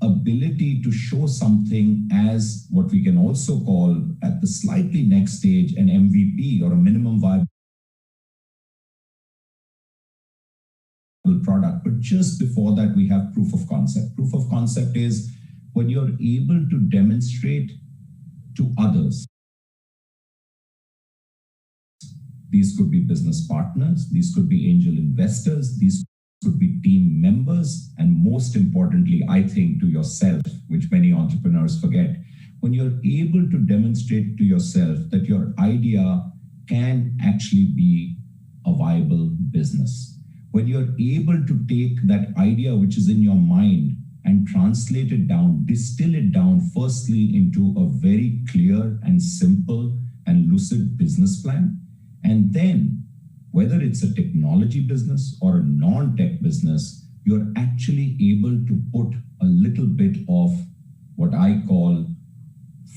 ability to show something as what we can also call at the slightly next stage an MVP or a minimum viable product. But just before that, we have proof of concept. Proof of concept is when you're able to demonstrate to others. These could be business partners, these could be angel investors, these could be team members, and most importantly, I think, to yourself, which many entrepreneurs forget. When you're able to demonstrate to yourself that your idea can actually be a viable business, when you're able to take that idea which is in your mind and translate it down, distill it down firstly into a very clear and simple and lucid business plan, and then whether it's a technology business or a non-tech business, you're actually able to put a little bit of what I call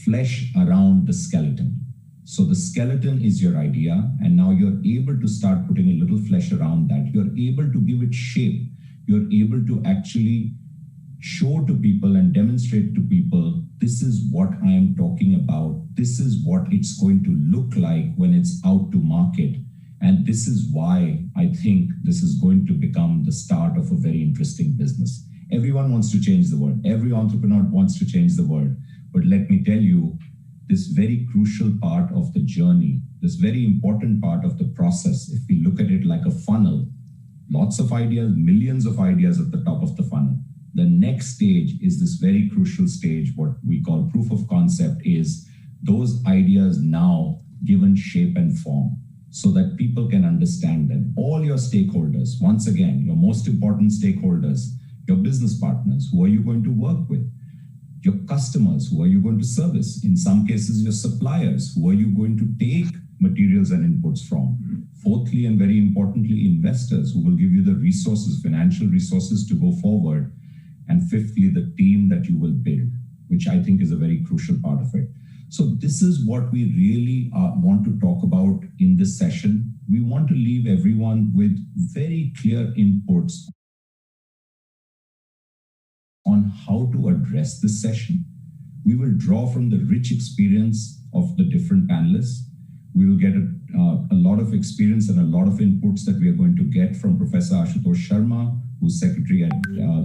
flesh around the skeleton. So the skeleton is your idea, and now you're able to start putting a little flesh around that. You're able to give it shape. You're able to actually show to people and demonstrate to people, this is what I am talking about. This is what it's going to look like when it's out to market. And this is why I think this is going to become the start of a very interesting business. Everyone wants to change the world. Every entrepreneur wants to change the world. But let me tell you, this very crucial part of the journey, this very important part of the process, if we look at it like a funnel, lots of ideas, millions of ideas at the top of the funnel. The next stage is this very crucial stage, what we call proof of concept, is those ideas now given shape and form, so that people can understand them. All your stakeholders, once again, your most important stakeholders, your business partners, who are you going to work with? Your customers, who are you going to service? In some cases, your suppliers, who are you going to take materials and inputs from? Fourthly, and very importantly, investors, who will give you the resources, financial resources to go forward. And fifthly, the team that you will build, which I think is a very crucial part of it. So this is what we really want to talk about in this session. We want to leave everyone with very clear inputs on how to address this session. We will draw from the rich experience of the different panelists. We will get a lot of experience and a lot of inputs that we are going to get from Professor Ashutosh Sharma, who's secretary at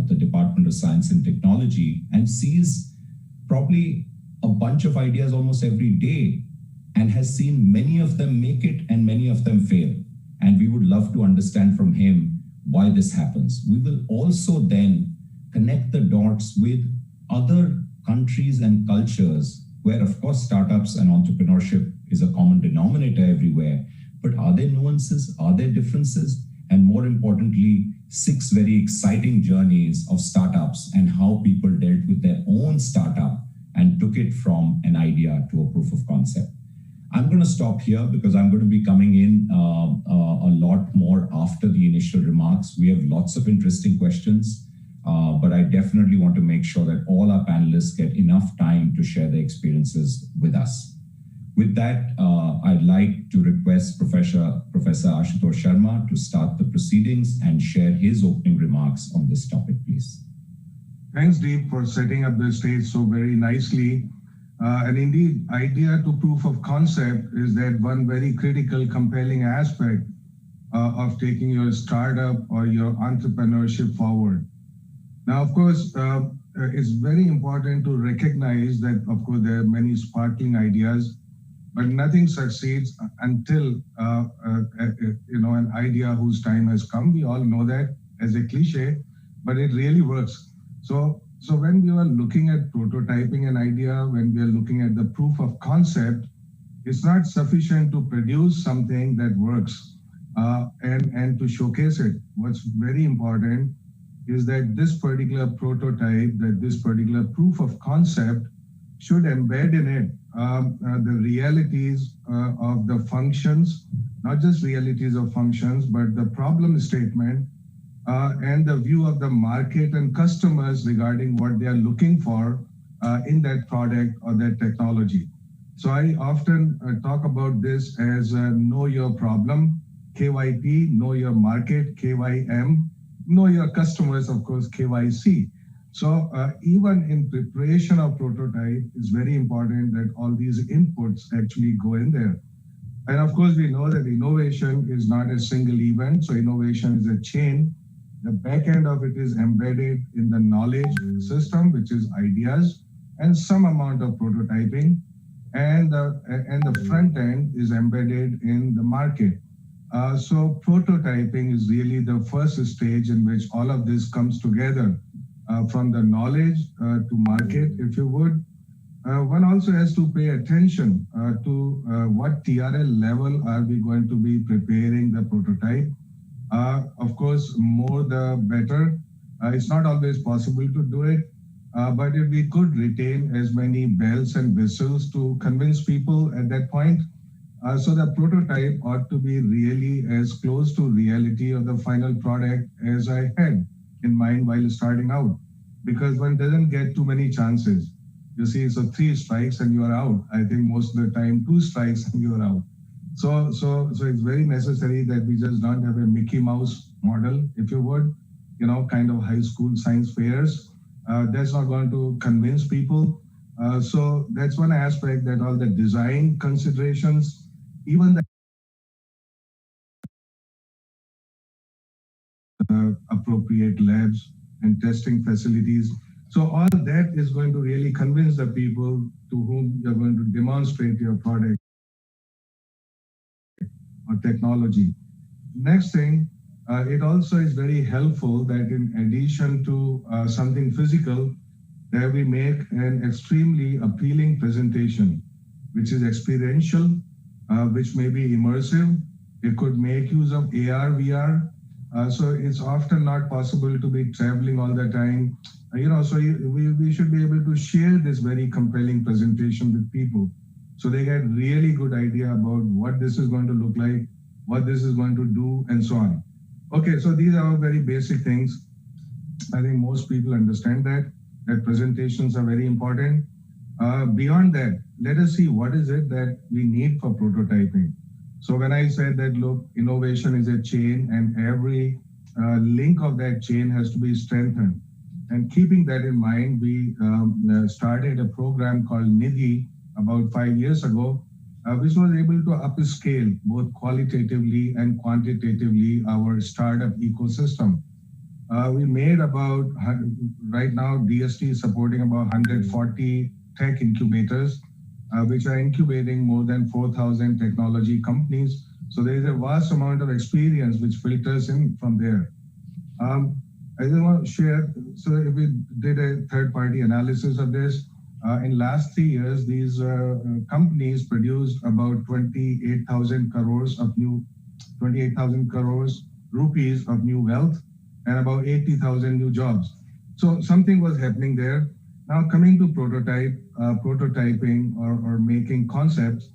the Department of Science and Technology, and sees probably a bunch of ideas almost every day and has seen many of them make it and many of them fail. And we would love to understand from him why this happens. We will also then connect the dots with other countries and cultures where, of course, startups and entrepreneurship is a common denominator everywhere. But are there nuances? Are there differences? And more importantly, 6 very exciting journeys of startups and how people dealt with their own startup and took it from an idea to a proof of concept. I'm going to stop here because I'm going to be coming in a lot more after the initial remarks. We have lots of interesting questions, but I definitely want to make sure that all our panelists get enough time to share their experiences with us. With that, I'd like to request Professor Ashutosh Sharma to start the proceedings and share his opening remarks on this topic, please. Thanks, Deep, for setting up the stage so very nicely. And indeed, idea to proof of concept is that one very critical, compelling aspect of taking your startup or your entrepreneurship forward. Now, of course, it's very important to recognize that, of course, there are many sparkling ideas, but nothing succeeds until an idea whose time has come. We all know that as a cliche, but it really works. So when we are looking at prototyping an idea, when we are looking at the proof of concept, it's not sufficient to produce something that works and to showcase it. What's very important is that this particular prototype, that this particular proof of concept should embed in it the realities of the functions, not just realities of functions, but the problem statement and the view of the market and customers regarding what they are looking for in that product or that technology. So I often talk about this as know your problem, KYP, know your market, KYM, know your customers, of course, KYC. So even in preparation of prototype, it's very important that all these inputs actually go in there. And of course, we know that innovation is not a single event. So innovation is a chain. The back end of it is embedded in the knowledge system, which is ideas and some amount of prototyping. And the front end is embedded in the market. So prototyping is really the first stage in which all of this comes together, from the knowledge to market, if you would. One also has to pay attention to what TRL level are we going to be preparing the prototype. Of course, more the better. It's not always possible to do it, but if we could retain as many bells and whistles to convince people at that point, so the prototype ought to be really as close to reality of the final product as I had in mind while starting out, because one doesn't get too many chances. You see, so 3 strikes and you are out. I think most of the time 2 strikes and you are out. So it's very necessary that we just don't have a Mickey Mouse model, if you would, kind of high school science fairs. That's not going to convince people. So that's one aspect, that all the design considerations, even the appropriate labs and testing facilities. So all that is going to really convince the people to whom you're going to demonstrate your product or technology. Next thing, it also is very helpful that in addition to something physical, that we make an extremely appealing presentation, which is experiential, which may be immersive. It could make use of AR, VR. So it's often not possible to be traveling all the time. We should be able to share this very compelling presentation with people, so they get really good idea about what this is going to look like, what this is going to do, and so on. Okay, so these are all very basic things. I think most people understand that presentations are very important. Beyond that, let us see what is it that we need for prototyping. So when I said that, look, innovation is a chain and every link of that chain has to be strengthened. And keeping that in mind, we started a program called Nidhi about 5 years ago, which was able to upscale both qualitatively and quantitatively our startup ecosystem. We made about, right now, DST is supporting about 140 tech incubators, which are incubating more than 4,000 technology companies. So there is a vast amount of experience which filters in from there. I just want to share, so if we did a third-party analysis of this, in last 3 years, these companies produced about 28,000 crores rupees of new wealth and about 80,000 new jobs. So something was happening there. Now coming to prototyping or making concepts,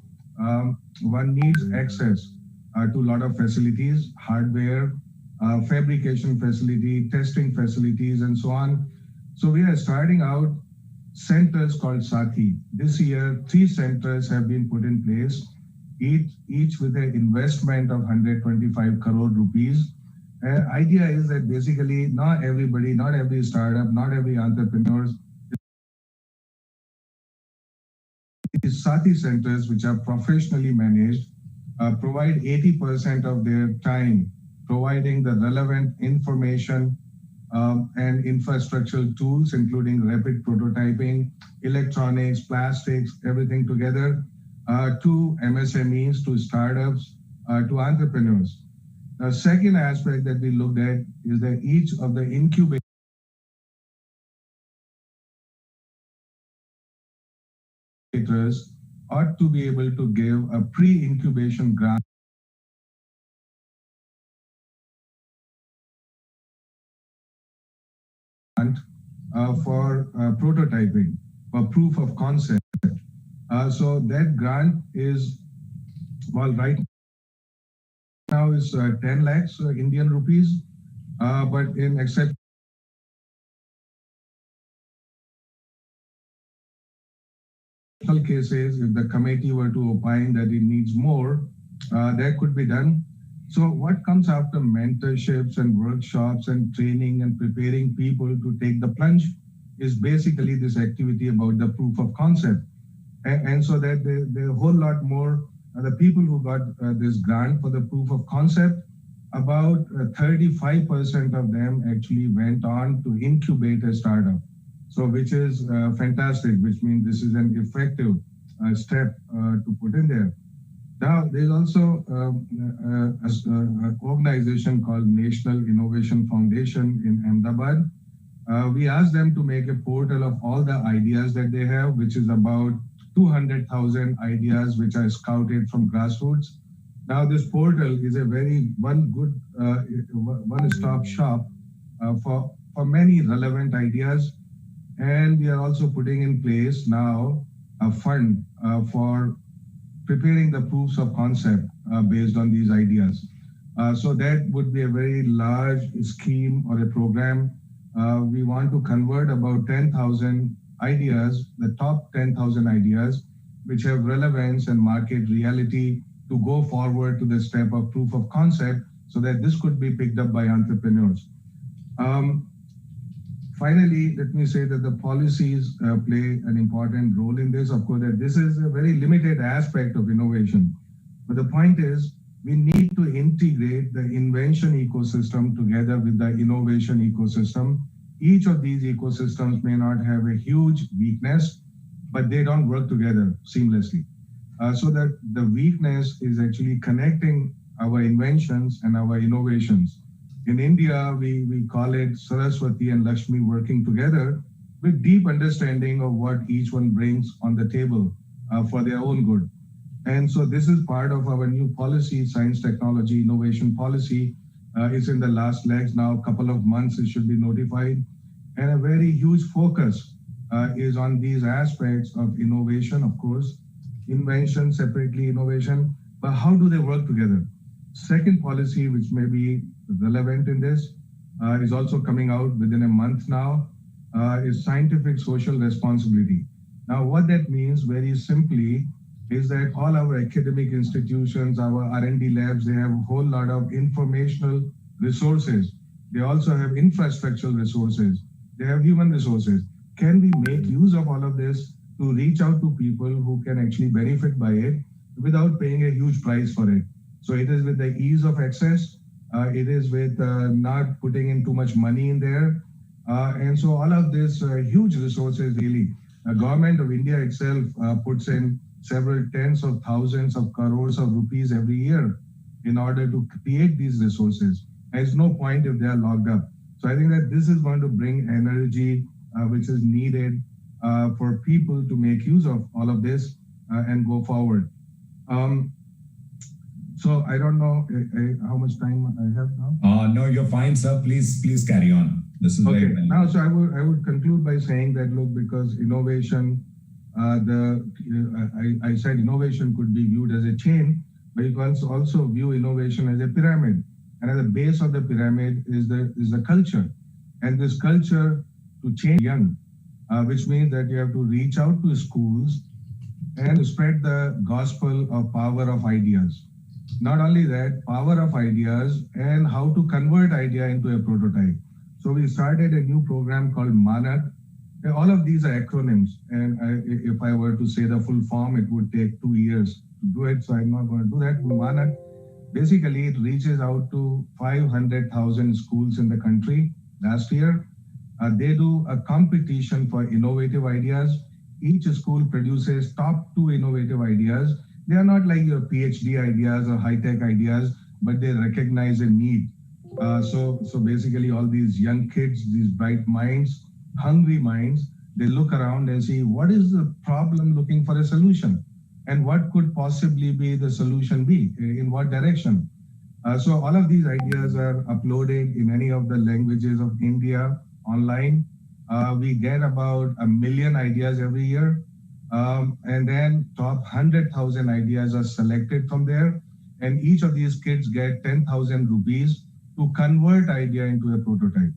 one needs access to a lot of facilities, hardware, fabrication facility, testing facilities, and so on. So we are starting out centers called Sathi. This year, 3 centers have been put in place, each with an investment of 125 crore rupees. Idea is that basically not everybody, not every startup, not every entrepreneur. These Sathi centers, which are professionally managed, provide 80% of their time providing the relevant information and infrastructural tools, including rapid prototyping, electronics, plastics, everything together, to MSMEs, to startups, to entrepreneurs. The second aspect that we looked at is that each of the incubators ought to be able to give a pre-incubation grant for prototyping, for proof of concept. So that grant is, well, right now is 10 lakhs Indian rupees, but in exceptional cases, if the committee were to opine that it needs more, that could be done. So what comes after mentorships and workshops and training and preparing people to take the plunge? is basically this activity about the proof of concept. And so that there are a whole lot more, the people who got this grant for the proof of concept, about 35% of them actually went on to incubate a startup. So which is fantastic, which means this is an effective step to put in there. Now, there's also an organization called National Innovation Foundation in Ahmedabad. We asked them to make a portal of all the ideas that they have, which is about 200,000 ideas which are scouted from grassroots. Now, this portal is a one-stop shop for many relevant ideas. And we are also putting in place now a fund for preparing the proofs of concept based on these ideas. So that would be a very large scheme or a program. We want to convert about 10,000 ideas, the top 10,000 ideas, which have relevance and market reality to go forward to the step of proof of concept so that this could be picked up by entrepreneurs. Finally, let me say that the policies play an important role in this. Of course, that this is a very limited aspect of innovation. But the point is, we need to integrate the invention ecosystem together with the innovation ecosystem. Each of these ecosystems may not have a huge weakness, but they don't work together seamlessly. So that the weakness is actually connecting our inventions and our innovations. In India, we call it Saraswati and Lakshmi working together with deep understanding of what each one brings on the table for their own good. And so this is part of our new policy, science, technology, innovation policy. It's in the last legs now, a couple of months it should be notified. And a very huge focus is on these aspects of innovation, of course, invention, separately innovation, but how do they work together? Second policy, which may be relevant in this, is also coming out within a month now, is scientific social responsibility. Now, what that means very simply is that all our academic institutions, our R&D labs, they have a whole lot of informational resources. They also have infrastructural resources. They have human resources. Can we make use of all of this to reach out to people who can actually benefit by it without paying a huge price for it? So it is with the ease of access. It is with not putting in too much money in there. And so all of this huge resources really, the government of India itself puts in several tens of thousands of crores of rupees every year in order to create these resources. There's no point if they are locked up. So I think that this is going to bring energy which is needed for people to make use of all of this and go forward. So I don't know how much time I have now. No, you're fine, sir. Please carry on. This is okay. Very now, so I would conclude by saying that look, because innovation, I said innovation could be viewed as a chain, but you can also view innovation as a pyramid. And at the base of the pyramid is the culture, and this culture to change young, which means that you have to reach out to schools and spread the gospel of power of ideas. Not only that, power of ideas and how to convert idea into a prototype. So we started a new program called Manak. All of these are acronyms, and if I were to say the full form, it would take 2 years to do it, so I'm not going to do that. Manak, basically, it reaches out to 500,000 schools in the country last year. They do a competition for innovative ideas. Each school produces top 2 innovative ideas. They are not like your PhD ideas or high-tech ideas, but they recognize a need. So basically all these young kids, these bright minds, hungry minds, they look around and see what is the problem looking for a solution and what could possibly be the solution be, in what direction. So all of these ideas are uploaded in any of the languages of India online. We get about 1 million ideas every year. And then top 100,000 ideas are selected from there. And each of these kids get 10,000 rupees to convert idea into a prototype.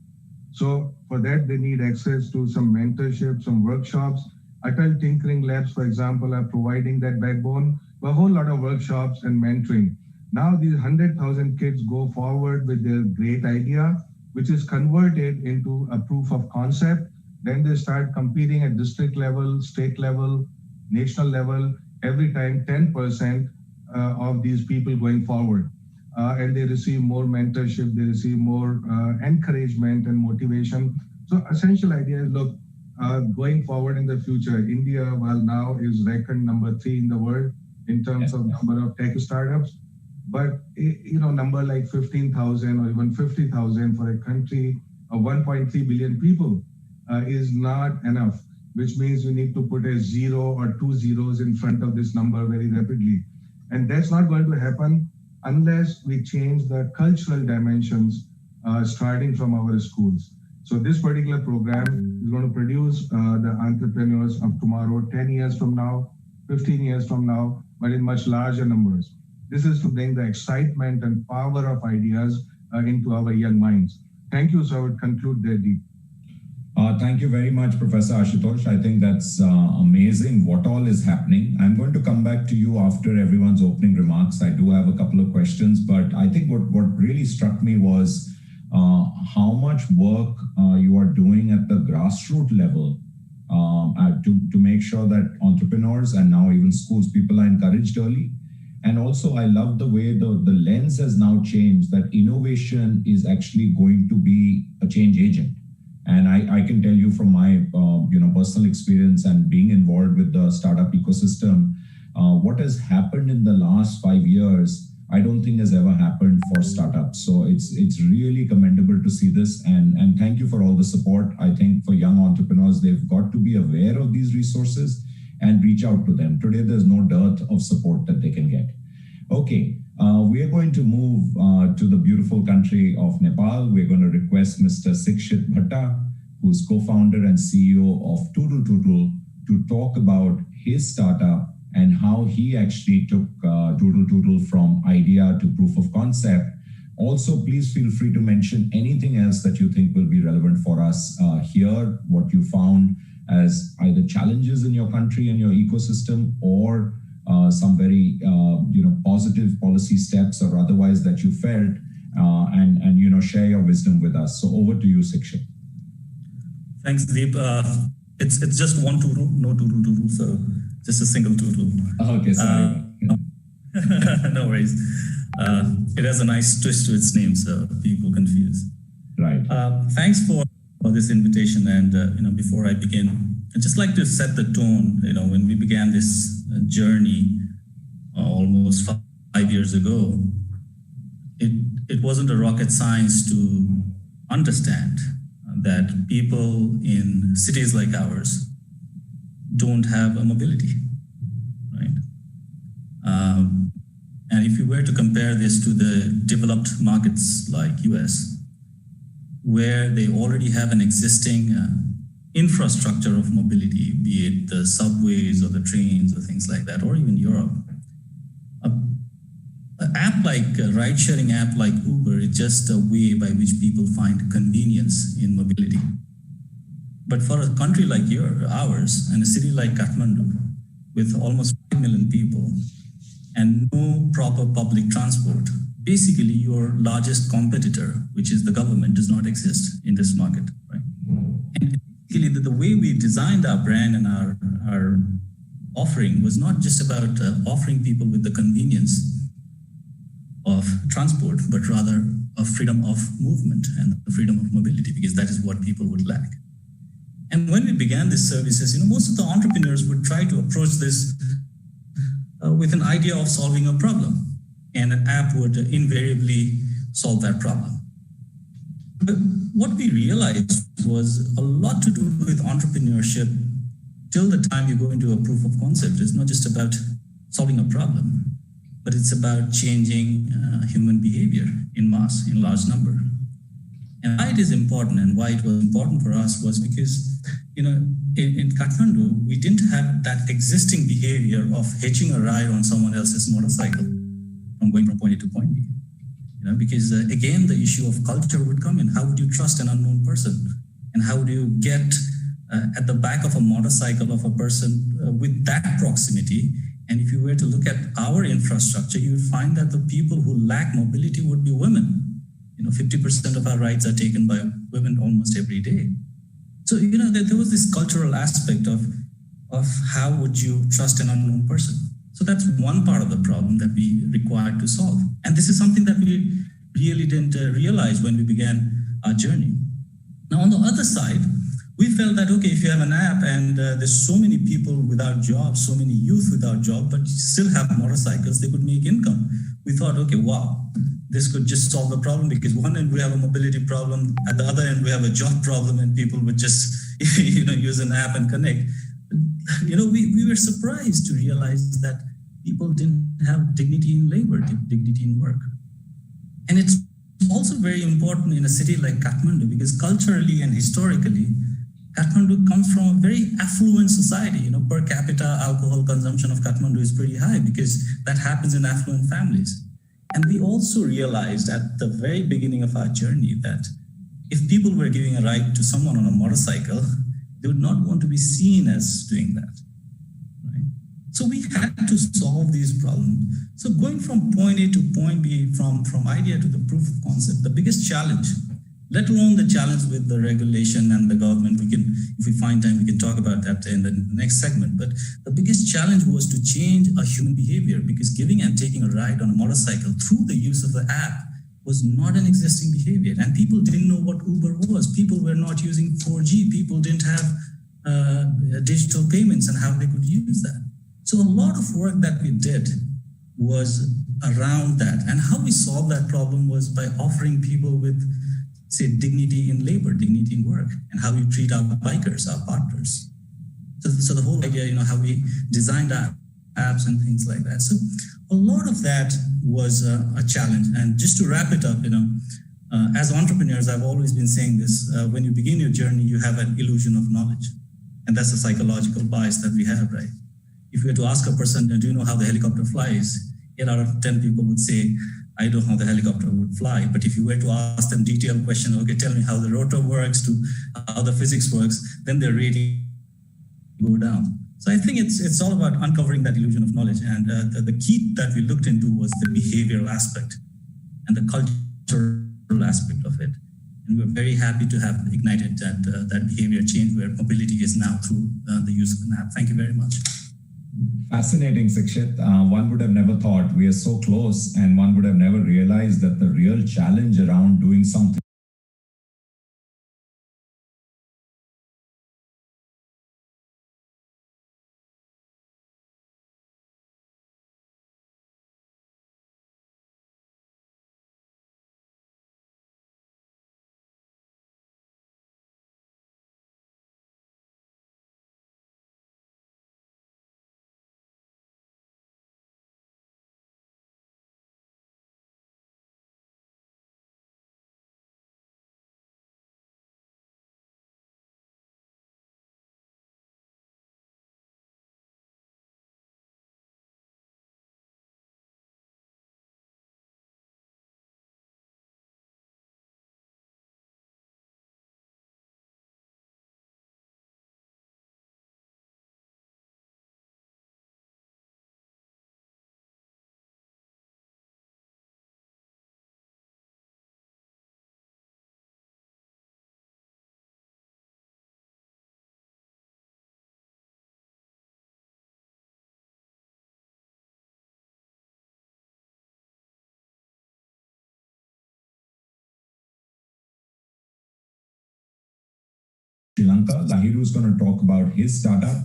So for that, they need access to some mentorship, some workshops. Atal Tinkering Labs, for example, are providing that backbone, a whole lot of workshops and mentoring. Now these 100,000 kids go forward with their great idea, which is converted into a proof of concept. Then they start competing at district level, state level, national level, every time 10% of these people going forward. And they receive more mentorship, they receive more encouragement and motivation. So essential idea is, look, going forward in the future, India, while now is reckoned number 3 in the world in terms of number of tech startups, but number like 15,000 or even 50,000 for a country of 1.3 billion people is not enough, which means you need to put a 0 or 2 zeros in front of this number very rapidly. And that's not going to happen unless we change the cultural dimensions starting from our schools. So this particular program is going to produce the entrepreneurs of tomorrow, 10 years from now, 15 years from now, but in much larger numbers. This is to bring the excitement and power of ideas into our young minds. Thank you. So I would conclude there, Deep. Thank you very much, Professor Ashutosh. I think that's amazing what all is happening. I'm going to come back to you after everyone's opening remarks. I do have a couple of questions, but I think what really struck me was how much work you are doing at the grassroots level to make sure that entrepreneurs and now even schools, people are encouraged early. And also, I love the way the lens has now changed, that innovation is actually going to be a change agent. And I can tell you from my personal experience and being involved with the startup ecosystem, what has happened in the last 5 years, I don't think has ever happened for startups. So it's really commendable to see this. And thank you for all the support. I think for young entrepreneurs, they've got to be aware of these resources and reach out to them. Today, there's no dearth of support that they can get. Okay, we are going to move to the beautiful country of Nepal. We're going to request Mr. Sikshit Bhatta, who's co-founder and CEO of Toodle Toodle, to talk about his startup and how he actually took Toodle Toodle from idea to proof of concept. Also, please feel free to mention anything else that you think will be relevant for us here, what you found as either challenges in your country and your ecosystem, or some very positive policy steps or otherwise that you felt, and share your wisdom with us. So over to you, Sikshit. Thanks, Deep. It's just one Toodle, no Toodle, so just a single Toodle. Okay, sorry. No worries. It has a nice twist to its name, so people confused. Right. Thanks for this invitation. And before I begin, I'd just like to set the tone. When we began this journey almost 5 years ago, it wasn't a rocket science to understand that people in cities like ours don't have a mobility, right? And if you were to compare this to the developed markets like US, where they already have an existing infrastructure of mobility, be it the subways or the trains or things like that, or even Europe, an app like a ride-sharing app like Uber is just a way by which people find convenience in mobility. But for a country like ours and a city like Kathmandu, with almost 5 million people and no proper public transport, basically your largest competitor, which is the government, does not exist in this market, right? And basically the way we designed our brand and our offering was not just about offering people with the convenience of transport, but rather a freedom of movement and the freedom of mobility, because that is what people would lack. And when we began these services, most of the entrepreneurs would try to approach this with an idea of solving a problem, and an app would invariably solve that problem. But what we realized was a lot to do with entrepreneurship till the time you go into a proof of concept. It's not just about solving a problem, but it's about changing human behavior in mass, in large number. And why it is important and why it was important for us was because, in Kathmandu, we didn't have that existing behavior of hitching a ride on someone else's motorcycle from going from point A to point B. Because again, the issue of culture would come in. How would you trust an unknown person? And how do you get at the back of a motorcycle of a person with that proximity? And if you were to look at our infrastructure, you would find that the people who lack mobility would be women. 50% of our rides are taken by women almost every day. So, there was this cultural aspect of how would you trust an unknown person. So that's one part of the problem that we required to solve. And this is something that we really didn't realize when we began our journey. Now, on the other side, we felt that, okay, if you have an app and there's so many people without jobs, so many youth without jobs, but you still have motorcycles, they could make income. We thought, okay, wow, this could just solve the problem, because one end we have a mobility problem, at the other end we have a job problem, and people would just use an app and connect. We were surprised to realize that people didn't have dignity in labor, dignity in work. And it's also very important in a city like Kathmandu, because culturally and historically, Kathmandu comes from a very affluent society. Per capita alcohol consumption of Kathmandu is pretty high because that happens in affluent families. And we also realized at the very beginning of our journey that if people were giving a ride to someone on a motorcycle, they would not want to be seen as doing that. Right? So we had to solve these problems. So going from point A to point B, from idea to the proof of concept, the biggest challenge, let alone the challenge with the regulation and the government, if we find time, we can talk about that in the next segment. But the biggest challenge was to change a human behavior, because giving and taking a ride on a motorcycle through the use of the app was not an existing behavior. And people didn't know what Uber was. People were not using 4G. People didn't have digital payments and how they could use that. So a lot of work that we did was around that. And how we solved that problem was by offering people with, say, dignity in labor, dignity in work, and how we treat our bikers, our partners. So the whole idea, how we designed our apps and things like that. So a lot of that was a challenge. And just to wrap it up, as entrepreneurs, I've always been saying this, when you begin your journey, you have an illusion of knowledge. And that's a psychological bias that we have, right? If we were to ask a person, do you know how the helicopter flies? 8 out of 10 people would say, I don't know how the helicopter would fly. But if you were to ask them detailed question, okay, tell me how the rotor works, to how the physics works, then their rating go down. So I think it's all about uncovering that illusion of knowledge. And the key that we looked into was the behavioral aspect and the cultural aspect of it. And we're very happy to have ignited that behavior change where mobility is now through the use of an app. Thank you very much. Fascinating, Sikshit. One would have never thought we are so close, and one would have never realized that the real challenge around doing something Sri Lanka. Lahiru is going to talk about his startup.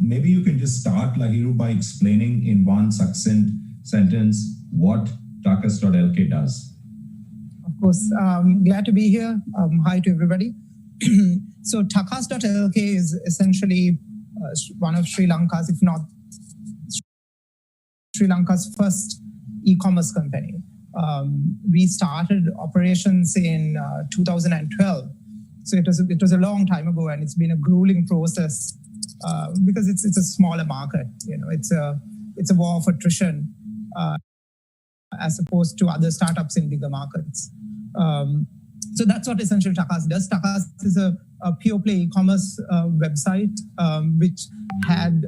Maybe you can just start, Lahiru, by explaining in one succinct sentence what Takas.lk does. Of course, glad to be here. Hi to everybody. So Takas.lk is essentially one of Sri Lanka's, if not Sri Lanka's first e-commerce company. We started operations in 2012. So it was a long time ago, and it's been a grueling process because it's a smaller market. It's a war of attrition as opposed to other startups in bigger markets. So that's what essentially Takas does. Takas is a pure play e-commerce website which had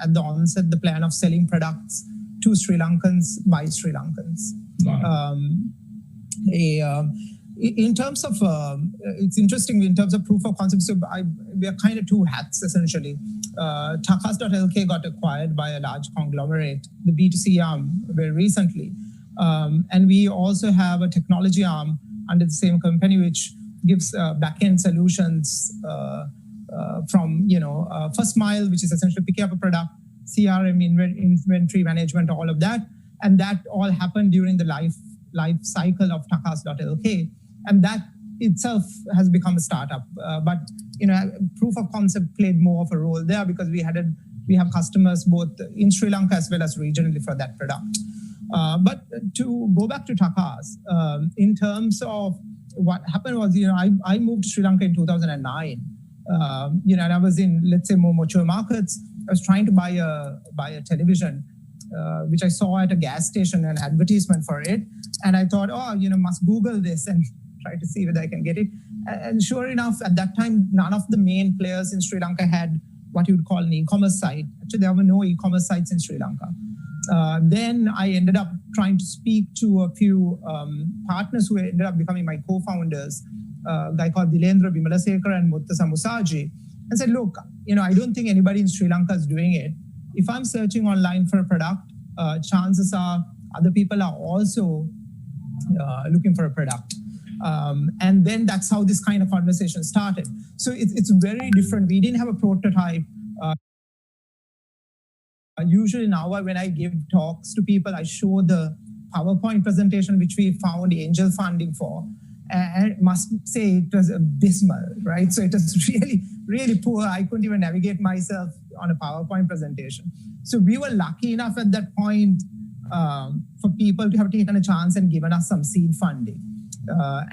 at the onset the plan of selling products to Sri Lankans by Sri Lankans. in terms of, it's interesting in terms of proof of concept. So we are kind of two hats essentially. Takas.lk got acquired by a large conglomerate, the B2C arm, very recently. And we also have a technology arm under the same company, which gives back-end solutions from, first mile, which is essentially picking up a product, CRM, inventory management, all of that. And that all happened during the life cycle of Takas.lk. And that itself has become a startup. But proof of concept played more of a role there because we have customers both in Sri Lanka as well as regionally for that product. But to go back to Takas, in terms of what happened was, I moved to Sri Lanka in 2009. And I was in, let's say, more mature markets. I was trying to buy a television, which I saw at a gas station, an advertisement for it. And I thought, must Google this and try to see whether I can get it. And sure enough, at that time, none of the main players in Sri Lanka had what you would call an e-commerce site. Actually, there were no e-commerce sites in Sri Lanka. Then I ended up trying to speak to a few partners who ended up becoming my co-founders, a guy called Dilendra Vimalasekar and Muttasa Musaji, and said, look, I don't think anybody in Sri Lanka is doing it. If I'm searching online for a product, chances are other people are also looking for a product. And then that's how this kind of conversation started. So it's very different. We didn't have a prototype. Usually now when I give talks to people, I show the PowerPoint presentation, which we found angel funding for. And must say it was abysmal, right? So it was really, really poor. I couldn't even navigate myself on a PowerPoint presentation. So we were lucky enough at that point for people to have taken a chance and given us some seed funding.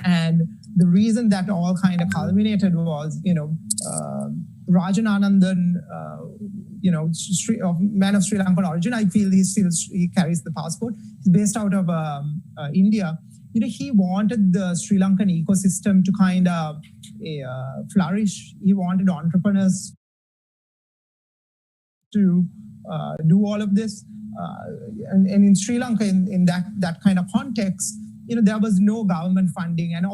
And the reason that all kind of culminated was, Rajan Anandan, man of Sri Lankan origin, I feel he carries the passport. He's based out of India. He wanted the Sri Lankan ecosystem to kind of flourish. He wanted entrepreneurs to do all of this. And in Sri Lanka, in that kind of context, there was no government funding, and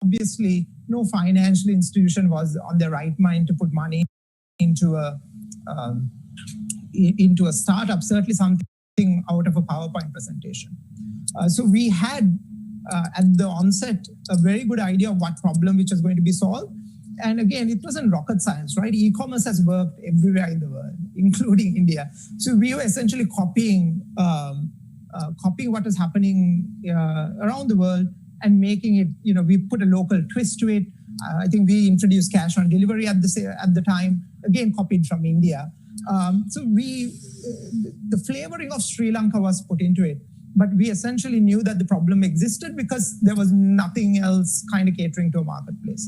obviously no financial institution was on their right mind to put money into a startup, certainly something out of a PowerPoint presentation. So we had, at the onset, a very good idea of what problem which was going to be solved. And again, it wasn't rocket science, right? E-commerce has worked everywhere in the world, including India. So we were essentially copying what was happening around the world and making it, we put a local twist to it. I think we introduced cash on delivery at the time, again, copied from India. So the flavoring of Sri Lanka was put into it. But we essentially knew that the problem existed because there was nothing else kind of catering to a marketplace.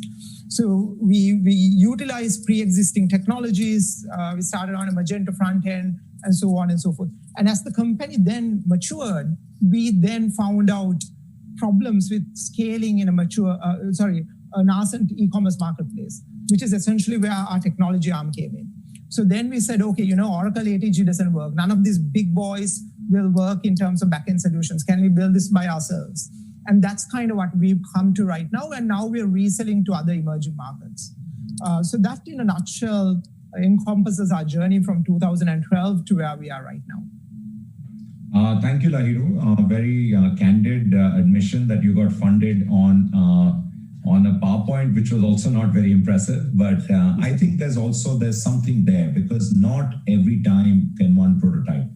So we utilized pre-existing technologies. We started on a Magento front end and so on and so forth. And as the company then matured, we then found out problems with scaling in a nascent e-commerce marketplace, which is essentially where our technology arm came in. So then we said, okay, Oracle ATG doesn't work. None of these big boys will work in terms of backend solutions. Can we build this by ourselves? And that's kind of what we've come to right now. And now we're reselling to other emerging markets. So that, in a nutshell, encompasses our journey from 2012 to where we are right now. Thank you, Lahiru. Very candid admission that you got funded on a PowerPoint, which was also not very impressive. But I think there's something there, because not every time can one prototype.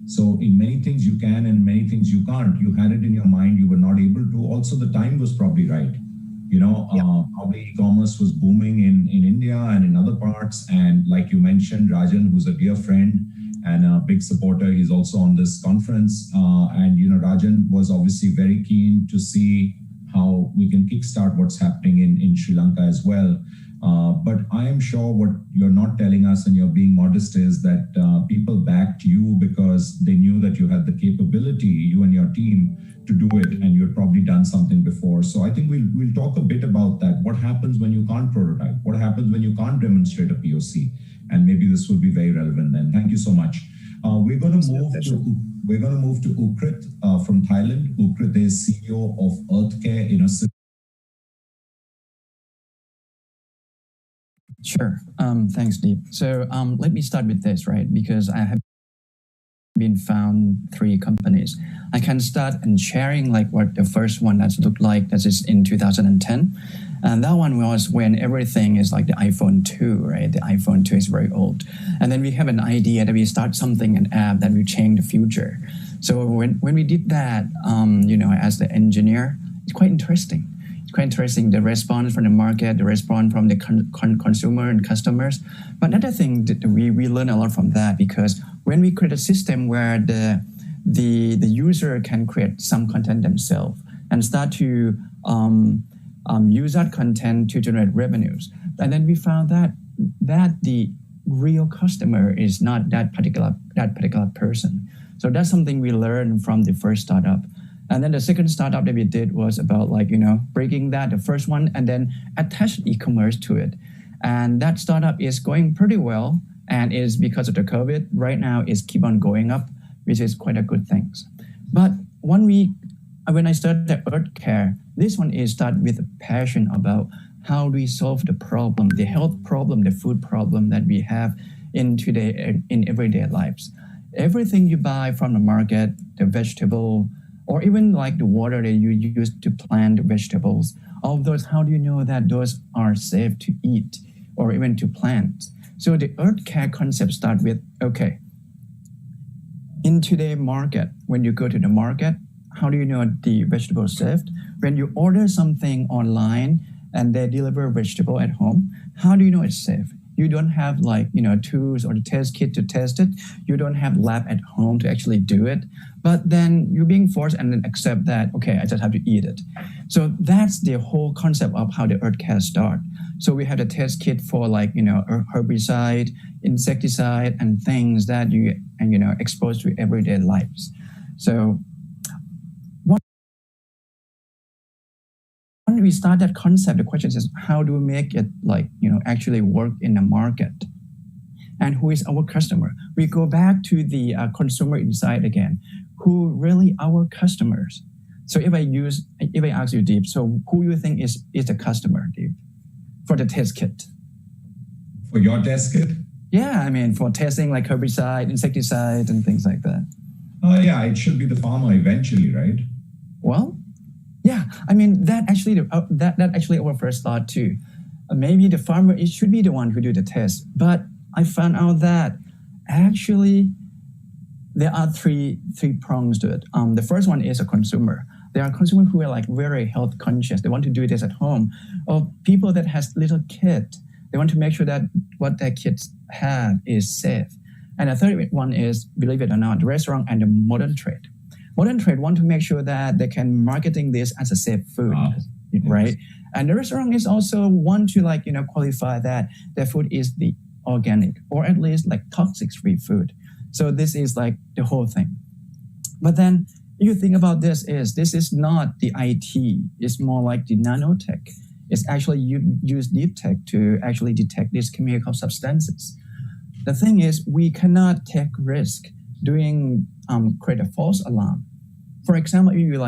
So in many things you can and many things you can't. You had it in your mind, you were not able to. Also, the time was probably right. Probably e-commerce was booming in India and in other parts. And like you mentioned, Rajan, who's a dear friend and a big supporter, he's also on this conference. And Rajan was obviously very keen to see how we can kickstart what's happening in Sri Lanka as well. But I am sure what you're not telling us, and you're being modest, is that people backed you because they knew that you had the capability, you and your team, to do it, and you had probably done something before. So I think we'll talk a bit about that. What happens when you can't prototype? What happens when you can't demonstrate a POC? And maybe this will be very relevant then. Thank you so much. We're going to move to Ukrit from Thailand. Ukrit is CEO of Earthcare Innocent. Sure. Thanks, Deep. So let me start with this, right? Because I have been found 3 companies. I can start and sharing like what the first one that's looked like. That is in 2010. And that one was when everything is like the iPhone 2, right? The iPhone 2 is very old. And then we have an idea that we start something, an app that will change the future. So when we did that, as the engineer, it's quite interesting. The response from the market, the response from the consumer and customers. But another thing that we learn a lot from that, because when we create a system where the user can create some content themselves and start to use that content to generate revenues, and then we found that the real customer is not that particular person. So that's something we learned from the first startup. And then the second startup that we did was about breaking that, the first one, and then attach e-commerce to it. And that startup is going pretty well, and is because of the COVID right now is keep on going up, which is quite a good thing. But when I started the Earthcare, this one is start with a passion about how do we solve the problem, the health problem, the food problem that we have in everyday lives. Everything you buy from the market, the vegetable, or even like the water that you use to plant the vegetables, all of those, how do you know that those are safe to eat or even to plant? So the Earthcare concept starts with, okay, in today's market, when you go to the market, how do you know the vegetable is safe? When you order something online and they deliver vegetable at home, how do you know it's safe? You don't have tools or the test kit to test it. You don't have lab at home to actually do it. But then you're being forced and then accept that, okay, I just have to eat it. So that's the whole concept of how the Earthcare start. So we have the test kit for herbicide, insecticide, and things that you expose to everyday lives. So when we start that concept, the question is, how do we make it actually work in the market? And who is our customer? We go back to the consumer insight again. Who really our customers? So if I ask you, Deep, so who you think is the customer, Deep, for the test kit? For your test kit? Yeah, for testing like herbicide, insecticide, and things like that. Yeah, it should be the farmer eventually, right? Well, yeah, that actually our first thought too. Maybe the farmer, it should be the one who do the test. But I found out that actually there are three prongs to it. The first one is a consumer. There are consumers who are very health conscious. They want to do this at home. Or people that has little kids. They want to make sure that what their kids have is safe. And the third one is, believe it or not, the restaurant and the modern trade. Modern trade want to make sure that they can marketing this as a safe food, right? And the restaurant is also want to qualify that their food is the organic or at least toxic-free food. So this is the whole thing. But then you think about this is not the IT. It's more like the nanotech. It's actually you use deep tech to actually detect these chemical substances. The thing is, we cannot take risk doing create a false alarm. For example, if you're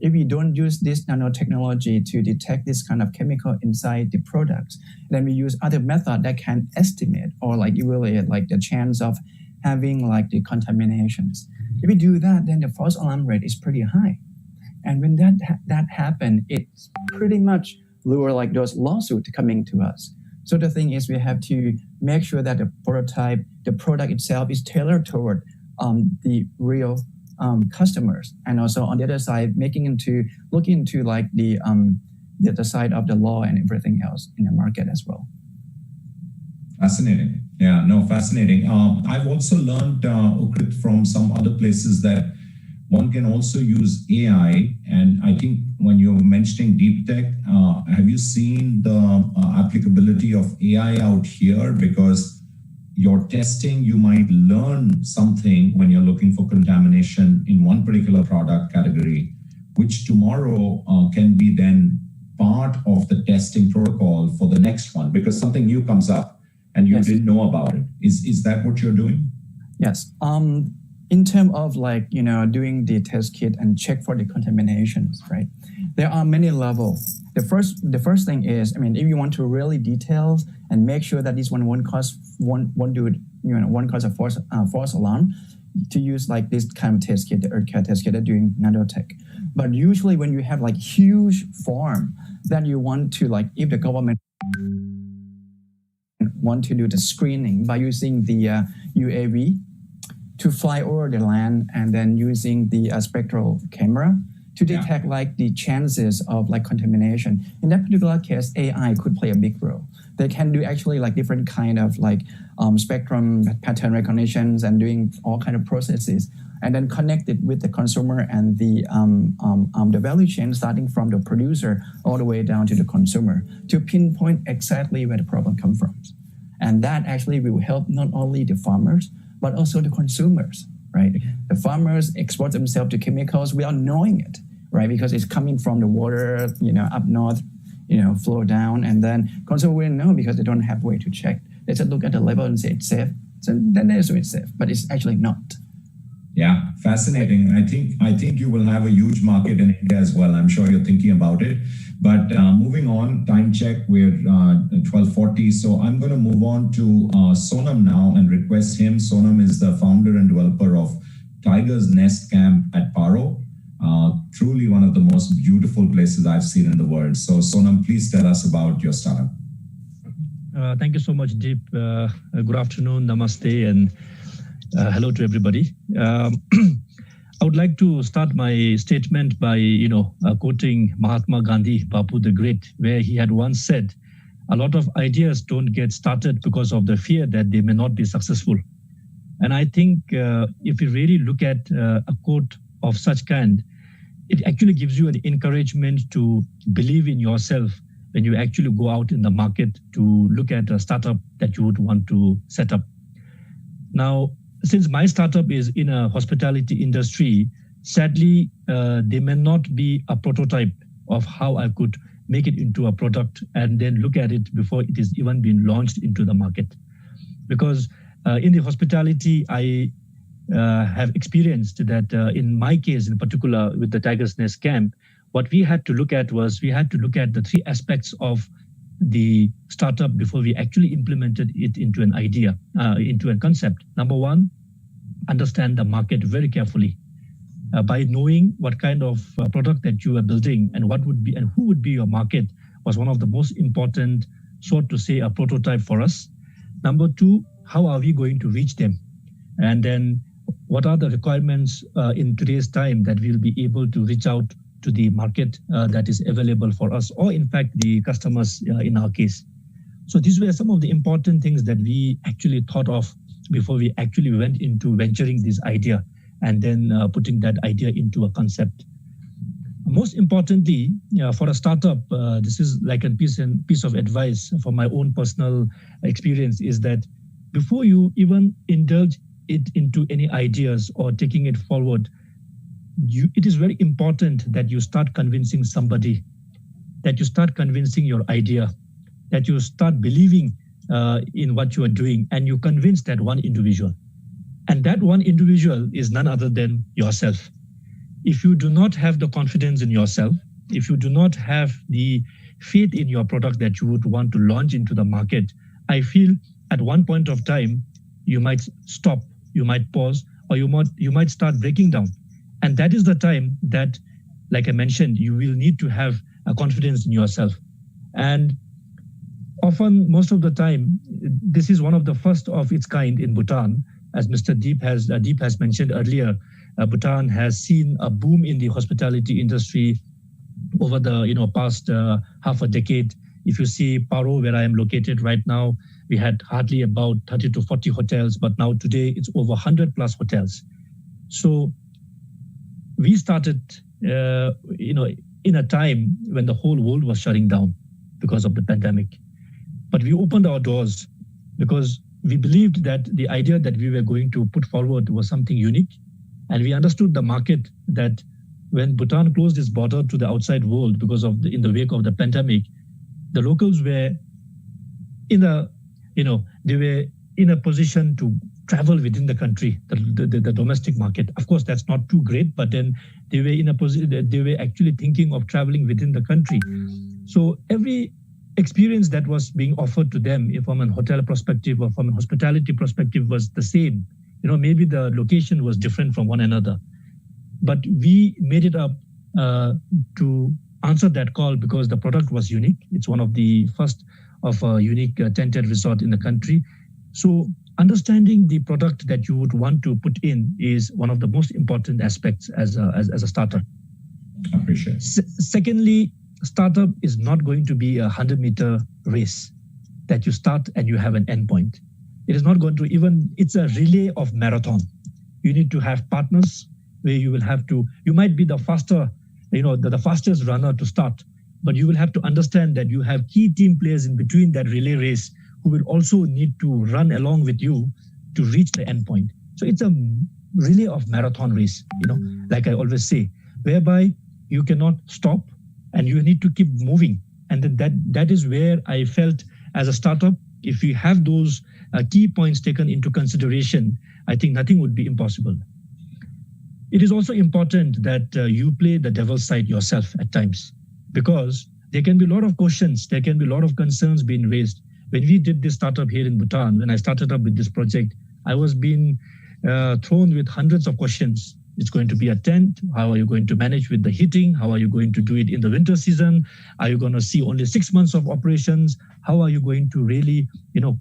if you don't use this nanotechnology to detect this kind of chemical inside the products, then we use other method that can estimate or evaluate the chance of having the contaminations. If we do that, then the false alarm rate is pretty high. And when that happen, it's pretty much lure those lawsuits coming to us. So the thing is, we have to make sure that the prototype, the product itself is tailored toward the real customers, and also on the other side, looking into the side of the law and everything else in the market as well. Fascinating. Yeah, no, fascinating. I've also learned, Ukrit, from some other places that one can also use AI. And I think when you're mentioning deep tech, have you seen the applicability of AI out here? Because your testing, you might learn something when you're looking for contamination in one particular product category, which tomorrow can be then part of the testing protocol for the next one, because something new comes up and you didn't know about it. Is that what you're doing? Yes. In terms of like, doing the test kit and check for the contaminations, right? There are many levels. The first thing is, if you want to really detail and make sure that this one won't cause a false alarm, to use like this kind of test kit, the EarthCat test kit, they're doing nanotech. But usually when you have like huge farm that you want to, like, if the government want to do the screening by using the UAV to fly over the land, and then using the spectral camera to detect like the chances of like contamination. In that particular case, AI could play a big role. They can do actually like different kind of like spectrum pattern recognitions and doing all kind of processes, and then connect it with the consumer and the value chain, starting from the producer all the way down to the consumer, to pinpoint exactly where the problem comes from. And that actually will help not only the farmers, but also the consumers, right? The farmers expose themselves to chemicals without knowing it, right? Because it's coming from the water, up north, flow down, and then consumers will know because they don't have a way to check. They just look at the label and say it's safe. So then they assume it's safe, but it's actually not. Yeah, fascinating. I think you will have a huge market in India as well. I'm sure you're thinking about it. But moving on, time check, we're 12:40. So I'm going to move on to Sonam now and request him. Sonam is the founder and developer of Tiger's Nest Camp at Paro. Truly one of the most beautiful places I've seen in the world. So Sonam, please tell us about your startup. Thank you so much, Deep. Good afternoon, namaste, and hello to everybody. I would like to start my statement by, quoting Mahatma Gandhi, Bapu the Great, where he had once said, a lot of ideas don't get started because of the fear that they may not be successful. And I think if you really look at a quote of such kind, it actually gives you an encouragement to believe in yourself when you actually go out in the market to look at a startup that you would want to set up. Now, since my startup is in a hospitality industry, sadly, there may not be a prototype of how I could make it into a product and then look at it before it is even been launched into the market. Because in the hospitality, I have experienced that in my case, in particular with the Tiger's Nest Camp, what we had to look at was we had to look at the three aspects of the startup before we actually implemented it into an idea, into a concept. Number one, understand the market very carefully. By knowing what kind of product that you are building and what would be and who would be your market was one of the most important, so to say, a prototype for us. Number two, how are we going to reach them? And then what are the requirements in today's time that we'll be able to reach out to the market that is available for us, or in fact, the customers in our case. So these were some of the important things that we actually thought of before we actually went into venturing this idea and then putting that idea into a concept. Most importantly, for a startup, this is like a piece of advice for my own personal experience, is that before you even indulge it into any ideas or taking it forward, it is very important that you start convincing somebody, that you start convincing your idea, that you start believing in what you are doing, and you convince that one individual. And that one individual is none other than yourself. If you do not have the confidence in yourself, if you do not have the faith in your product that you would want to launch into the market, I feel at one point of time, you might stop, you might pause, or you might start breaking down. And that is the time that, like I mentioned, you will need to have a confidence in yourself. And often, most of the time, this is one of the first of its kind in Bhutan. As Mr. Deep has mentioned earlier, Bhutan has seen a boom in the hospitality industry over the past half a decade. If you see Paro, where I am located right now, we had hardly about 30 to 40 hotels, but now today it's over 100 plus hotels. So we started, in a time when the whole world was shutting down because of the pandemic. But we opened our doors because we believed that the idea that we were going to put forward was something unique. And we understood the market, that when Bhutan closed its border to the outside world because of in the wake of the pandemic, the locals were they were in a position to travel within the country, the domestic market. Of course, that's not too great, but then they were in a position that they were actually thinking of traveling within the country. So every experience that was being offered to them from an hotel perspective or from a hospitality perspective was the same. Maybe the location was different from one another, but we made it up to answer that call because the product was unique. It's one of the first of a unique tented resort in the country. So understanding the product that you would want to put in is one of the most important aspects as a starter. I appreciate it. Secondly, startup is not going to be a 100-meter race that you start and you have an endpoint. It is not going to it's a relay of marathon. You need to have partners where you might be the fastest runner to start, but you will have to understand that you have key team players in between that relay race who will also need to run along with you to reach the endpoint. So it's a relay of marathon race, like I always say, whereby you cannot stop and you need to keep moving. And then that is where I felt as a startup, if you have those key points taken into consideration, I think nothing would be impossible. It is also important that you play the devil's side yourself at times, because there can be a lot of questions, there can be a lot of concerns being raised. When we did this startup here in Bhutan, when I started up with this project, I was being thrown with hundreds of questions. It's going to be a tent. How are you going to manage with the heating? How are you going to do it in the winter season? Are you going to see only 6 months of operations? How are you going to really,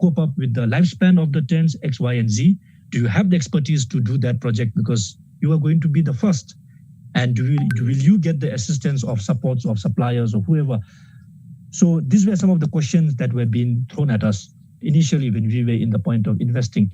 cope up with the lifespan of the tents, X, Y, and Z? Do you have the expertise to do that project? Because you are going to be the first. And will you get the assistance of supports of suppliers or whoever? So these were some of the questions that were being thrown at us initially when we were in the point of investing.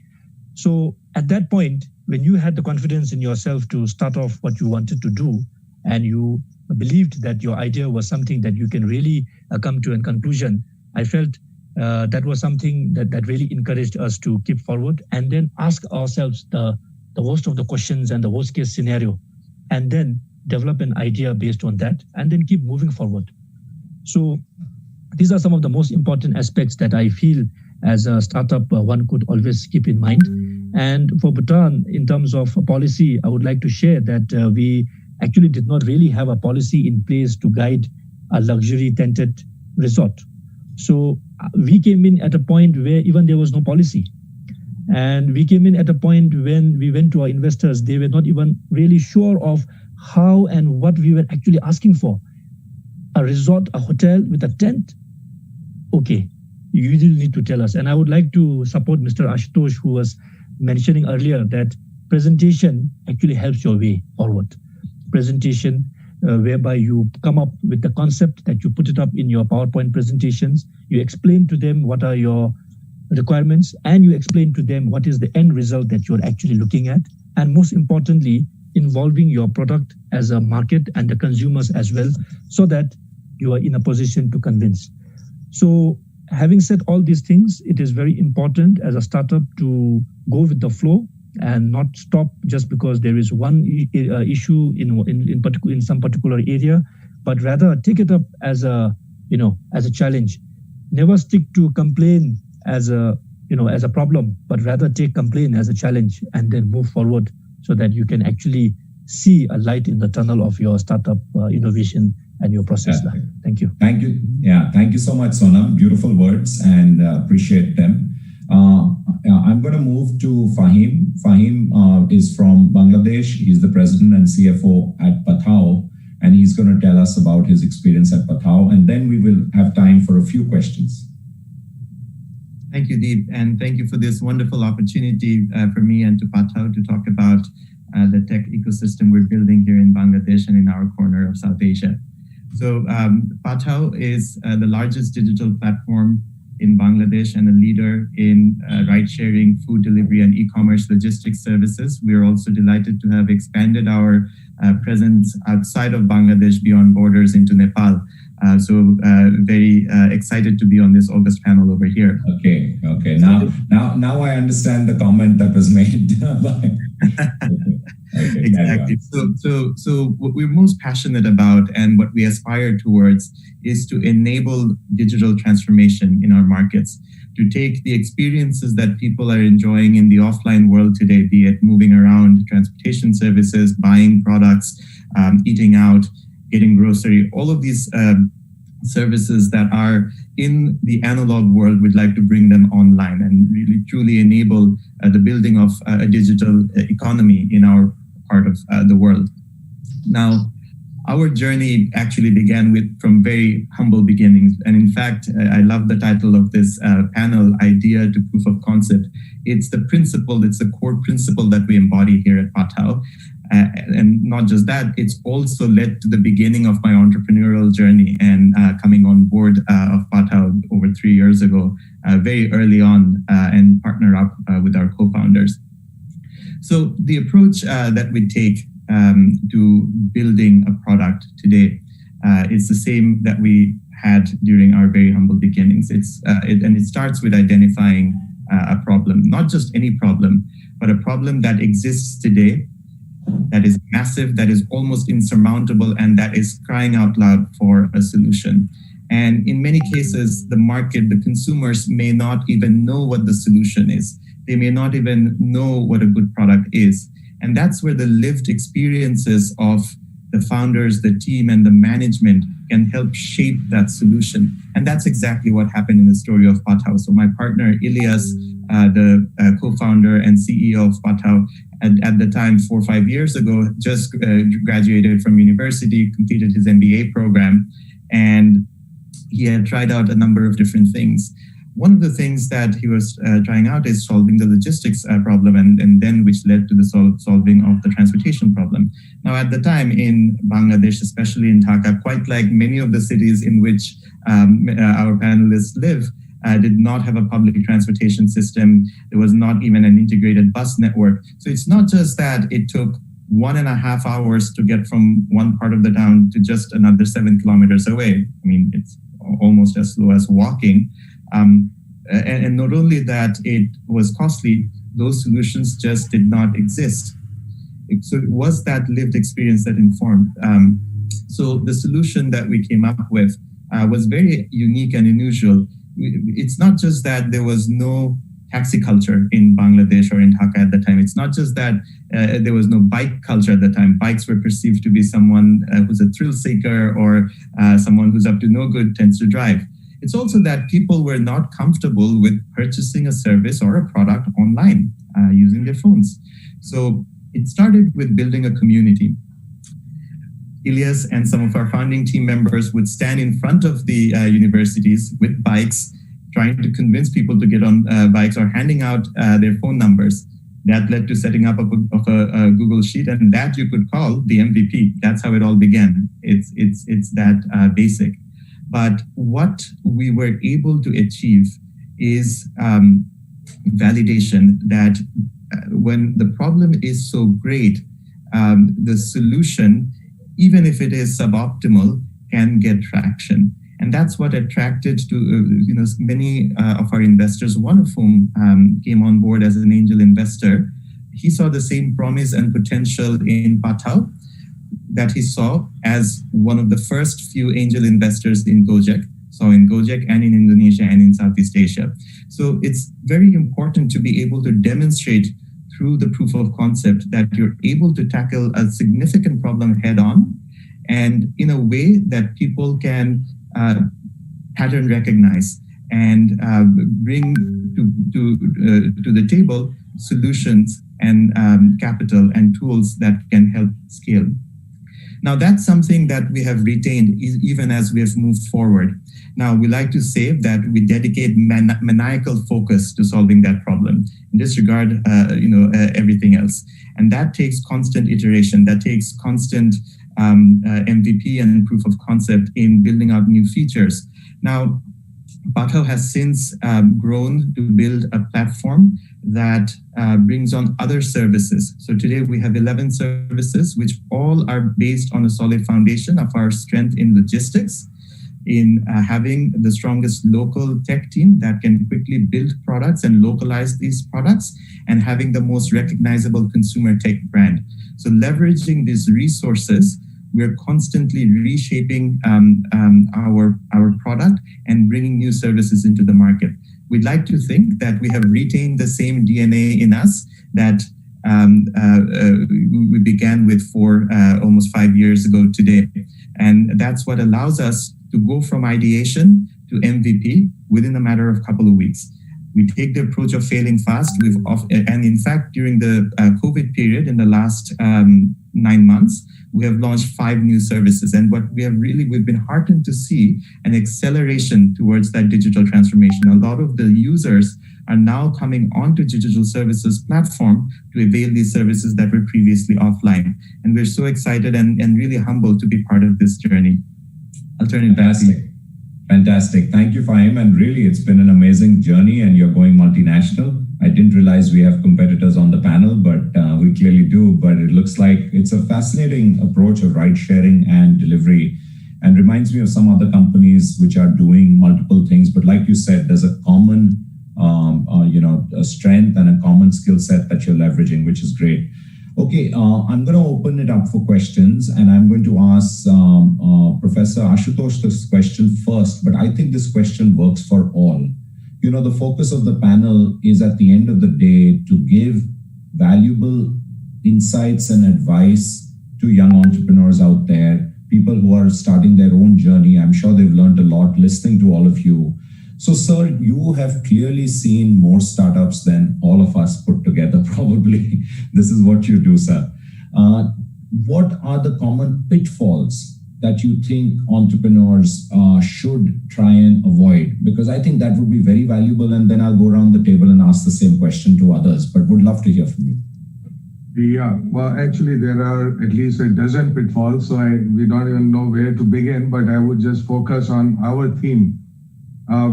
So at that point, when you had the confidence in yourself to start off what you wanted to do, and you believed that your idea was something that you can really come to a conclusion, I felt that was something that really encouraged us to keep forward and then ask ourselves the worst of the questions and the worst case scenario, and then develop an idea based on that, and then keep moving forward. So these are some of the most important aspects that I feel as a startup one could always keep in mind. And for Bhutan, in terms of policy, I would like to share that we actually did not really have a policy in place to guide a luxury tented resort. So we came in at a point where even there was no policy. And we came in at a point when we went to our investors, they were not even really sure of how and what we were actually asking for. A resort, a hotel with a tent? Okay, you didn't need to tell us. And I would like to support Mr. Ashutosh, who was mentioning earlier that presentation actually helps your way forward. Presentation, whereby you come up with the concept, that you put it up in your PowerPoint presentations, you explain to them what are your requirements, and you explain to them what is the end result that you're actually looking at. And most importantly, involving your product as a market and the consumers as well, so that you are in a position to convince. So having said all these things, it is very important as a startup to go with the flow and not stop just because there is one issue in some particular area, but rather take it up as a challenge. Never stick to complain as a problem, but rather take complaint as a challenge and then move forward so that you can actually see a light in the tunnel of your startup innovation and your process. Yeah. Thank you. Thank you. Yeah, thank you so much, Sonam. Beautiful words, and appreciate them. I'm going to move to Fahim. Fahim is from Bangladesh. He's the president and CFO at Pathao, and he's going to tell us about his experience at Pathao, and then we will have time for a few questions. Thank you, Deep, and thank you for this wonderful opportunity for me and to Pathao to talk about the tech ecosystem we're building here in Bangladesh and in our corner of South Asia. So Pathao is the largest digital platform in Bangladesh and a leader in ride-sharing, food delivery, and e-commerce logistics services. We are also delighted to have expanded our presence outside of Bangladesh beyond borders into Nepal. So very excited to be on this August panel over here. Okay. Now I understand the comment that was made by... Okay, exactly. So what we're most passionate about and what we aspire towards is to enable digital transformation in our markets. to take the experiences that people are enjoying in the offline world today, be it moving around, transportation services, buying products, eating out, getting grocery, all of these services that are in the analog world, we'd like to bring them online and really truly enable the building of a digital economy in our part of the world. Now, our journey actually began from very humble beginnings. And in fact, I love the title of this panel, Idea to Proof of Concept. It's the principle, it's the core principle that we embody here at Patao. And not just that, it's also led to the beginning of my entrepreneurial journey and coming on board of Patao over 3 years ago, very early on, and partner up with our co-founders. So the approach that we take to building a product today is the same that we had during our very humble beginnings. And it starts with identifying a problem, not just any problem, but a problem that exists today, that is massive, that is almost insurmountable, and that is crying out loud for a solution. And in many cases, the market, the consumers may not even know what the solution is. They may not even know what a good product is. And that's where the lived experiences of the founders, the team, and the management can help shape that solution. And that's exactly what happened in the story of Patao. So my partner, Ilyas, the co-founder and CEO of Patao, at the time, 4 or 5 years ago, just graduated from university, completed his MBA program, and he had tried out a number of different things. One of the things that he was trying out is solving the logistics problem, and then which led to the solving of the transportation problem. Now, at the time in Bangladesh, especially in Dhaka, quite like many of the cities in which our panelists live, did not have a public transportation system. There was not even an integrated bus network. So it's not just that it took 1.5 hours to get from one part of the town to just another 7 kilometers away. I mean, it's almost as slow as walking. And not only that, it was costly, those solutions just did not exist. So it was that lived experience that informed. So the solution that we came up with was very unique and unusual. It's not just that there was no taxi culture in Bangladesh or in Dhaka at the time. It's not just that there was no bike culture at the time. Bikes were perceived to be someone who's a thrill seeker or someone who's up to no good tends to drive. It's also that people were not comfortable with purchasing a service or a product online using their phones. So it started with building a community. Ilyas and some of our founding team members would stand in front of the universities with bikes, trying to convince people to get on bikes or handing out their phone numbers. That led to setting up of a Google Sheet, and that you could call the MVP. That's how it all began. It's that basic. But what we were able to achieve is validation that when the problem is so great, the solution, even if it is suboptimal, can get traction. And that's what attracted to many of our investors, one of whom came on board as an angel investor. He saw the same promise and potential in Patao that he saw as one of the first few angel investors in Gojek, and in Indonesia and in Southeast Asia. So it's very important to be able to demonstrate through the proof of concept that you're able to tackle a significant problem head on and in a way that people can pattern recognize and bring to the table solutions and capital and tools that can help scale. Now, that's something that we have retained even as we have moved forward. Now, we like to say that we dedicate maniacal focus to solving that problem and disregard everything else. And that takes constant iteration, that takes constant MVP and proof of concept in building out new features. Now, Patao has since grown to build a platform that brings on other services. So today we have 11 services, which all are based on a solid foundation of our strength in logistics, in having the strongest local tech team that can quickly build products and localize these products, and having the most recognizable consumer tech brand. So leveraging these resources, we're constantly reshaping our product and bringing new services into the market. we'd like to think that we have retained the same DNA in us that we began with almost 5 years ago today. And that's what allows us to go from ideation to MVP within a matter of a couple of weeks. We take the approach of failing fast. And in fact, during the COVID period, in the last 9 months, we have launched 5 new services. And what we've been heartened to see an acceleration towards that digital transformation. A lot of the users are now coming onto digital services platform to avail these services that were previously offline. And we're so excited and really humbled to be part of this journey. I'll turn it back to you. Fantastic. Thank you, Fahim. And really, it's been an amazing journey and you're going multinational. I didn't realize we have competitors on the panel, but we clearly do. But it looks like it's a fascinating approach of ride sharing and delivery, and reminds me of some other companies which are doing multiple things. But like you said, there's a common a strength and a common skill set that you're leveraging, which is great. Okay, I'm going to open it up for questions, and I'm going to ask Professor Ashutosh this question first, but I think this question works for all. You know, the focus of the panel is at the end of the day to give valuable insights and advice to young entrepreneurs out there, people who are starting their own journey. I'm sure they've learned a lot listening to all of you. So, sir, you have clearly seen more startups than all of us put together, probably. This is what you do, sir. What are the common pitfalls that you think entrepreneurs should try and avoid? Because I think that would be very valuable, and then I'll go around the table and ask the same question to others, but would love to hear from you. Yeah, well, actually, there are at least a dozen pitfalls, so we don't even know where to begin, but I would just focus on our theme.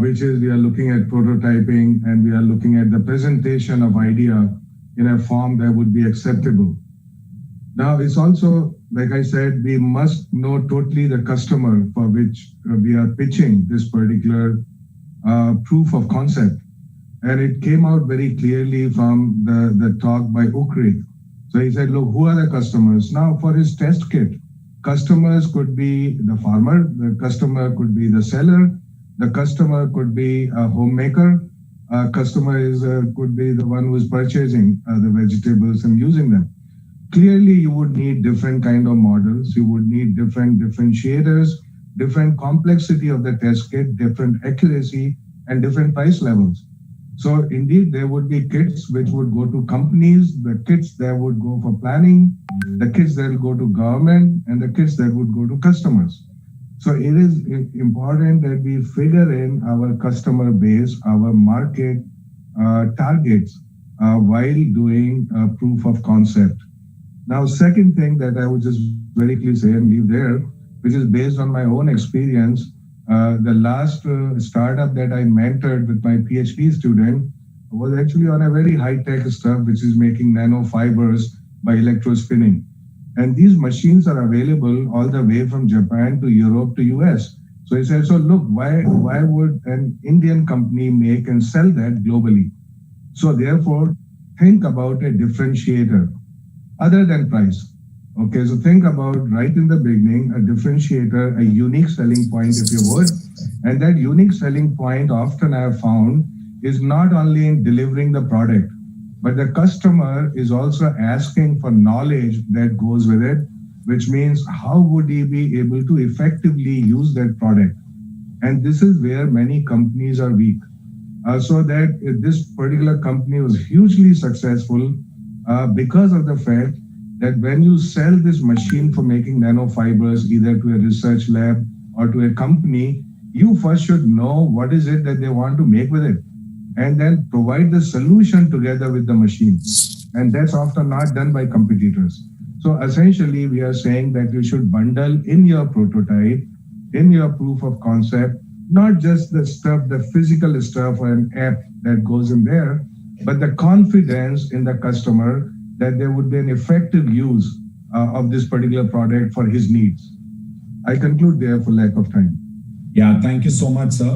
Which is we are looking at prototyping and we are looking at the presentation of idea in a form that would be acceptable. Now, it's also, like I said, we must know totally the customer for which we are pitching this particular proof of concept. And it came out very clearly from the talk by Ukrit. So he said, look, who are the customers? Now, for his test kit, customers could be the farmer, the customer could be the seller, the customer could be a homemaker. Customer could be the one who is purchasing the vegetables and using them. Clearly, you would need different kind of models. You would need different differentiators, different complexity of the test kit, different accuracy, and different price levels. So indeed, there would be kits which would go to companies, the kits that would go for planning, the kits that will go to government, and the kits that would go to customers. So it is important that we figure in our customer base, our market targets while doing a proof of concept. Now, second thing that I would just very clearly say and leave there, which is based on my own experience, the last startup that I mentored with my PhD student was actually on a very high-tech stuff, which is making nanofibers by electrospinning. And these machines are available all the way from Japan to Europe to US. So he said, so look, why would an Indian company make and sell that globally? So therefore, think about a differentiator other than price. Okay, so think about right in the beginning, a differentiator, a unique selling point, if you would. And that unique selling point often I have found is not only in delivering the product, but the customer is also asking for knowledge that goes with it, which means how would he be able to effectively use that product? And this is where many companies are weak. So that this particular company was hugely successful because of the fact that when you sell this machine for making nanofibers, either to a research lab or to a company, you first should know what is it that they want to make with it, and then provide the solution together with the machine. And that's often not done by competitors. So essentially, we are saying that you should bundle in your prototype, in your proof of concept, not just the stuff, the physical stuff or an app that goes in there, but the confidence in the customer that there would be an effective use of this particular product for his needs. I conclude there for lack of time. Yeah, thank you so much, sir.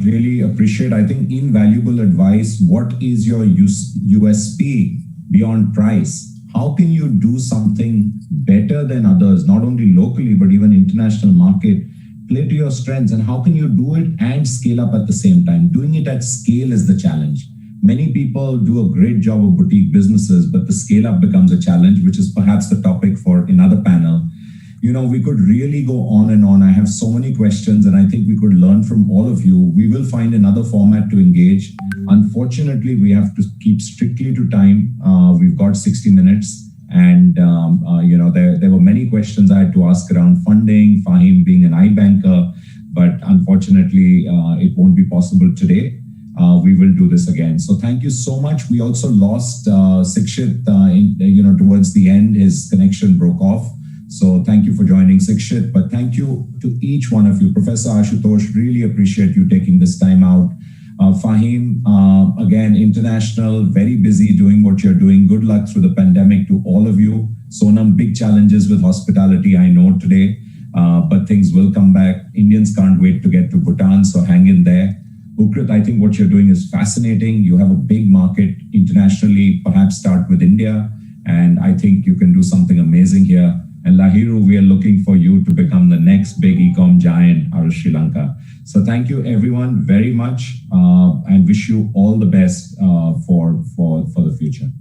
Really appreciate, I think, invaluable advice. What is your USP beyond price? How can you do something better than others, not only locally, but even international market, play to your strengths, and how can you do it and scale up at the same time? Doing it at scale is the challenge. Many people do a great job of boutique businesses, but the scale up becomes a challenge, which is perhaps the topic for another panel. We could really go on and on. I have so many questions, and I think we could learn from all of you. We will find another format to engage. Unfortunately, we have to keep strictly to time. We've got 60 minutes. And, there were many questions I had to ask around funding, Fahim being an iBanker, but unfortunately, it won't be possible today. We will do this again. So thank you so much. We also lost Sikshit, towards the end, his connection broke off. So thank you for joining, Sikshit, but thank you to each one of you. Professor Ashutosh, really appreciate you taking this time out. Fahim, again, international, very busy doing what you're doing. Good luck through the pandemic to all of you. Sonam, big challenges with hospitality, I know today, but things will come back. Indians can't wait to get to Bhutan, so hang in there. Ukrit, I think what you're doing is fascinating. You have a big market internationally, perhaps start with India, and I think you can do something amazing here. And Lahiru, we are looking for you to become the next big e-com giant out of Sri Lanka. So thank you everyone very much, and wish you all the best for the future.